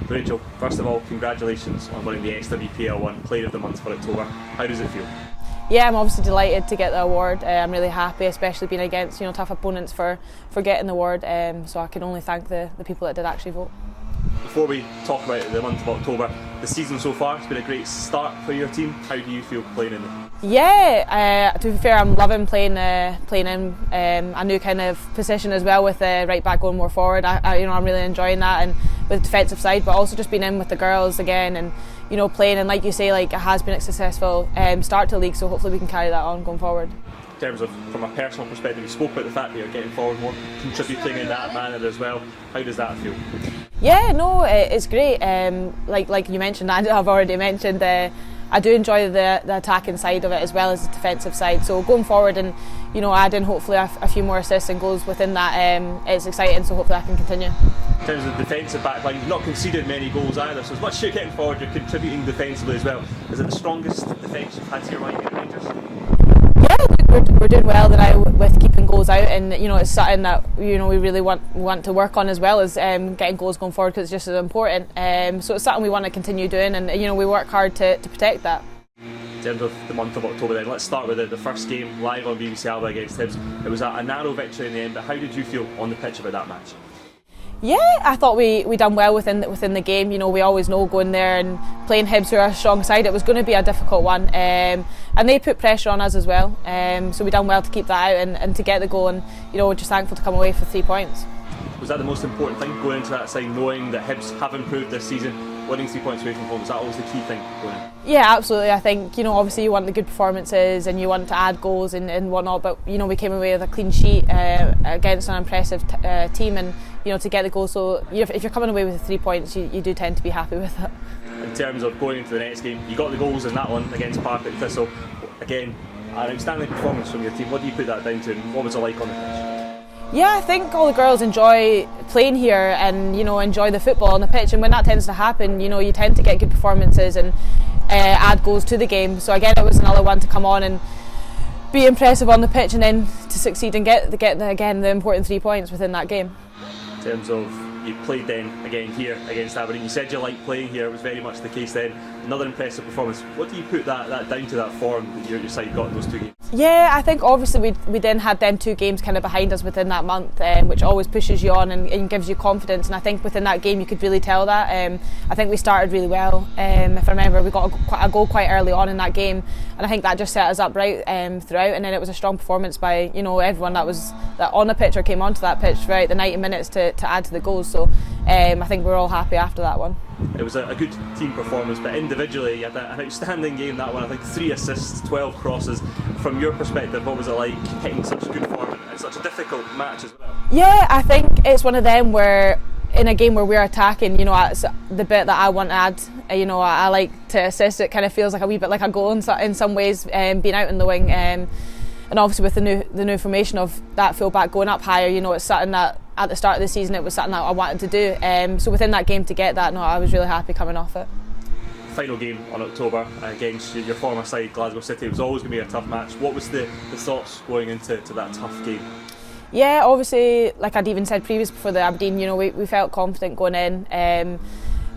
Rachel, first of all, congratulations on winning the SWPL 1 Player of the Month for October. How does it feel? Yeah, I'm obviously delighted to get the award. I'm really happy, especially being against tough opponents for getting the award. So I can only thank the people that did actually vote. Before we talk about the month of October, the season so far has been a great start for your team. How do you feel playing in it? Yeah, to be fair, I'm loving playing in a new kind of position as well, with the right back going more forward. I'm really enjoying that, and with the defensive side, but also just being in with the girls again, and playing, and like you say, it has been a successful start to the league, so hopefully we can carry that on going forward. In terms of, from a personal perspective, you spoke about the fact that you're getting forward more, contributing in that manner as well. How does that feel? Yeah, no, it's great. Like you mentioned, I've already mentioned, I do enjoy the attacking side of it as well as the defensive side. So going forward and adding hopefully a few more assists and goals within that, it's exciting. So hopefully I can continue. In terms of the defensive backline, you've not conceded many goals either. So as much as you're getting forward, you're contributing defensively as well. Is it the strongest defence you've had to your mind in Rangers? Yeah, we're doing well with keeping goals out, and it's something that we really want to work on, as well as getting goals going forward, because it's just as important. So it's something we want to continue doing, and we work hard to protect that. In terms of the month of October, then let's start with the first game live on BBC Alba against Hibs. It was a narrow victory in the end, but how did you feel on the pitch about that match? Yeah, I thought we done well within the game. We always know going there and playing Hibs, who are a strong side, it was going to be a difficult one, and they put pressure on us as well. So we done well to keep that out and to get the goal, and we're just thankful to come away with 3 points. Was that the most important thing going into that side, knowing that Hibs have improved this season? Winning 3 points away from home, was that always the key thing going in? Yeah, absolutely. I think obviously you want the good performances and you want to add goals and whatnot, but we came away with a clean sheet against an impressive team, and to get the goal. So if you're coming away with 3 points, you do tend to be happy with it. In terms of going into the next game, you got the goals in that one against Park at Thistle. Again, an outstanding performance from your team. What do you put that down to, and what was it like on the pitch? Yeah, I think all the girls enjoy playing here and enjoy the football on the pitch, and when that tends to happen, you tend to get good performances and add goals to the game. So again, it was another one to come on and be impressive on the pitch, and then to succeed and get the important 3 points within that game. In terms of, you played then again here against Aberdeen, you said you liked playing here, it was very much the case then. Another impressive performance. What do you put that down to, that form that your side got in those 2 games? Yeah, I think obviously we then had them 2 games kind of behind us within that month, which always pushes you on and gives you confidence, and I think within that game you could really tell that. I think we started really well. If I remember, we got a goal quite early on in that game, and I think that just set us up right throughout, and then it was a strong performance by everyone that was on the pitch or came onto that pitch throughout the 90 minutes to add to the goals. So I think we're all happy after that one. It was a good team performance, but individually you had an outstanding game, that one. I think 3 assists, 12 crosses. From your perspective, what was it like hitting such good form in such a difficult match as well? Yeah, I think it's one of them where in a game where we're attacking, it's the bit that I want to add. I like to assist. It kind of feels like a wee bit like a goal in some ways, being out in the wing. And obviously with the new formation of that full back going up higher, it's something that at the start of the season it was something that I wanted to do. So within that game to get that, I was really happy coming off it. Final game on October against your former side, Glasgow City. It was always going to be a tough match. What was the thoughts going into that tough game? Yeah, obviously, like I'd even said previous before the Aberdeen, we felt confident going in.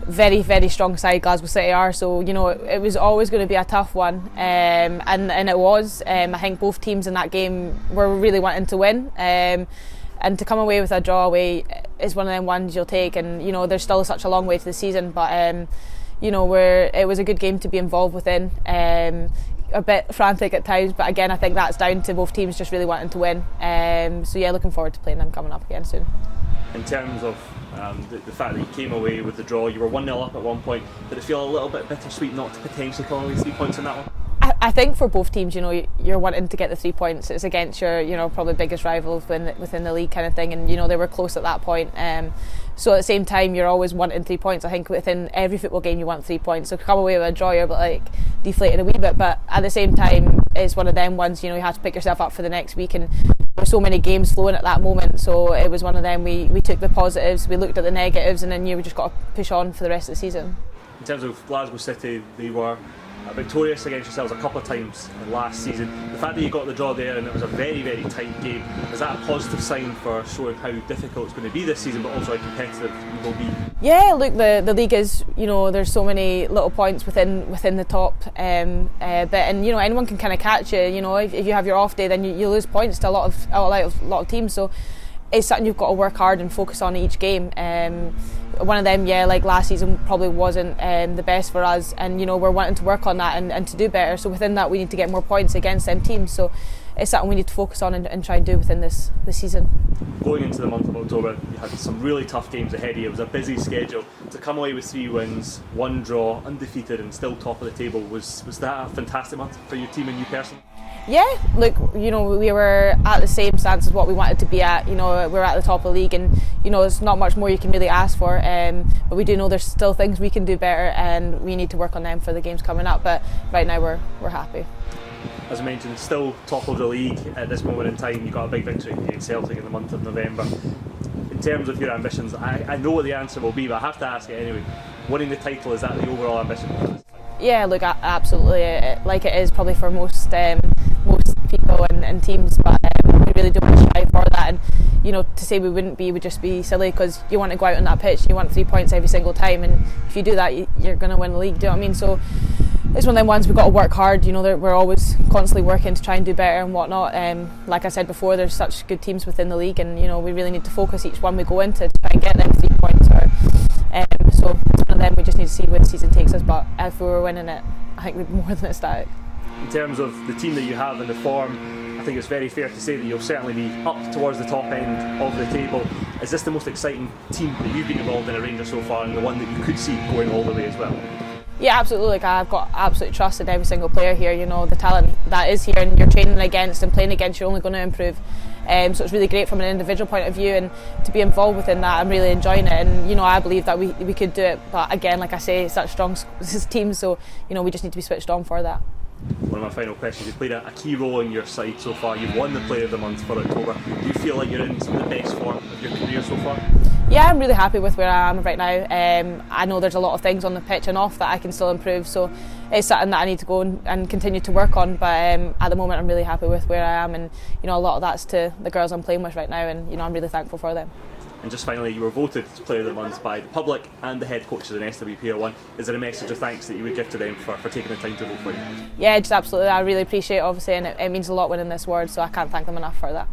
Very, very strong side Glasgow City are, so it was always going to be a tough one, and it was. I think both teams in that game were really wanting to win, and to come away with a draw away is one of them ones you'll take. And there's still such a long way to the season, but it was a good game to be involved within. A bit frantic at times, but again I think that's down to both teams just really wanting to win. So yeah, looking forward to playing them coming up again soon. In terms of the fact that you came away with the draw, you were 1-0 up at one point. Did it feel a little bit bittersweet not to potentially come away with 3 points in that one? I think for both teams, you're wanting to get the 3 points. It's against your probably biggest rival within the league kind of thing, and they were close at that point. So at the same time, you're always wanting 3 points. I think within every football game, you want 3 points. So to come away with a draw, you're deflated a wee bit. But at the same time, it's one of them ones. You have to pick yourself up for the next week, and there were so many games flowing at that moment. So it was one of them. We took the positives, we looked at the negatives, and then we just got to push on for the rest of the season. In terms of Glasgow City, they were victorious against yourselves a couple of times last season. The fact that you got the draw there and it was a very, very tight game, is that a positive sign for showing how difficult it's going to be this season, but also how competitive you will be? Yeah, look, the league is, there's so many little points within the top bit, and anyone can kind of catch you. If you have your off day, then you lose points to a lot of teams. So it's something you've got to work hard and focus on each game. One of them, like last season, probably wasn't the best for us, and we're wanting to work on that and to do better. So within that, we need to get more points against them teams. So it's something we need to focus on and try and do within this season. Going into the month of October, you had some really tough games ahead of you. It was a busy schedule. To come away with 3 wins, 1 draw, undefeated, and still top of the table, was that a fantastic month for your team and you personally? Yeah, look, we were at the same stance as what we wanted to be at. We were at the top of the league, and there's not much more you can really ask for. But we do know there's still things we can do better, and we need to work on them for the games coming up. But right now we're happy. As I mentioned, still top of the league at this moment in time. You got a big victory against Celtic in the month of November. In terms of your ambitions, I know what the answer will be, but I have to ask it anyway. Winning the title, is that the overall ambition? Yeah, look, absolutely. Like it is probably for most people and teams, but we really do want to strive for that. And to say we wouldn't be would just be silly, because you want to go out on that pitch, you want 3 points every single time, and if you do that, you're going to win the league. Do you know what I mean? So it's one of them ones we've got to work hard. We're always constantly working to try and do better and whatnot. Like I said before, there's such good teams within the league, and we really need to focus each one we go into to try and get them 3 points. So it's one of them we just need to see where the season takes us. But if we were winning it, I think we'd be more than ecstatic. In terms of the team that you have and the form, I think it's very fair to say that you'll certainly be up towards the top end of the table. Is this the most exciting team that you've been involved in at Rangers so far, and the one that you could see going all the way as well? Yeah, absolutely. I've got absolute trust in every single player here. The talent that is here, and you're training against and playing against, you're only going to improve. So it's really great from an individual point of view, and to be involved within that, I'm really enjoying it. And I believe that we could do it. But again, like I say, it's such strong teams, so we just need to be switched on for that. One of my final questions: you've played a key role in your side so far. You've won the Player of the Month for October. Do you feel like you're in some of the best form of your career so far? Yeah, I'm really happy with where I am right now. I know there's a lot of things on the pitch and off that I can still improve, so it's something that I need to go and continue to work on. But at the moment, I'm really happy with where I am, and a lot of that's to the girls I'm playing with right now, and I'm really thankful for them. And just finally, you were voted Player of the Month by the public and the head coaches in SWPL 1. Is there a message of thanks that you would give to them for taking the time to vote for you? Yeah, just absolutely. I really appreciate it, obviously, and it means a lot winning this award, so I can't thank them enough for that.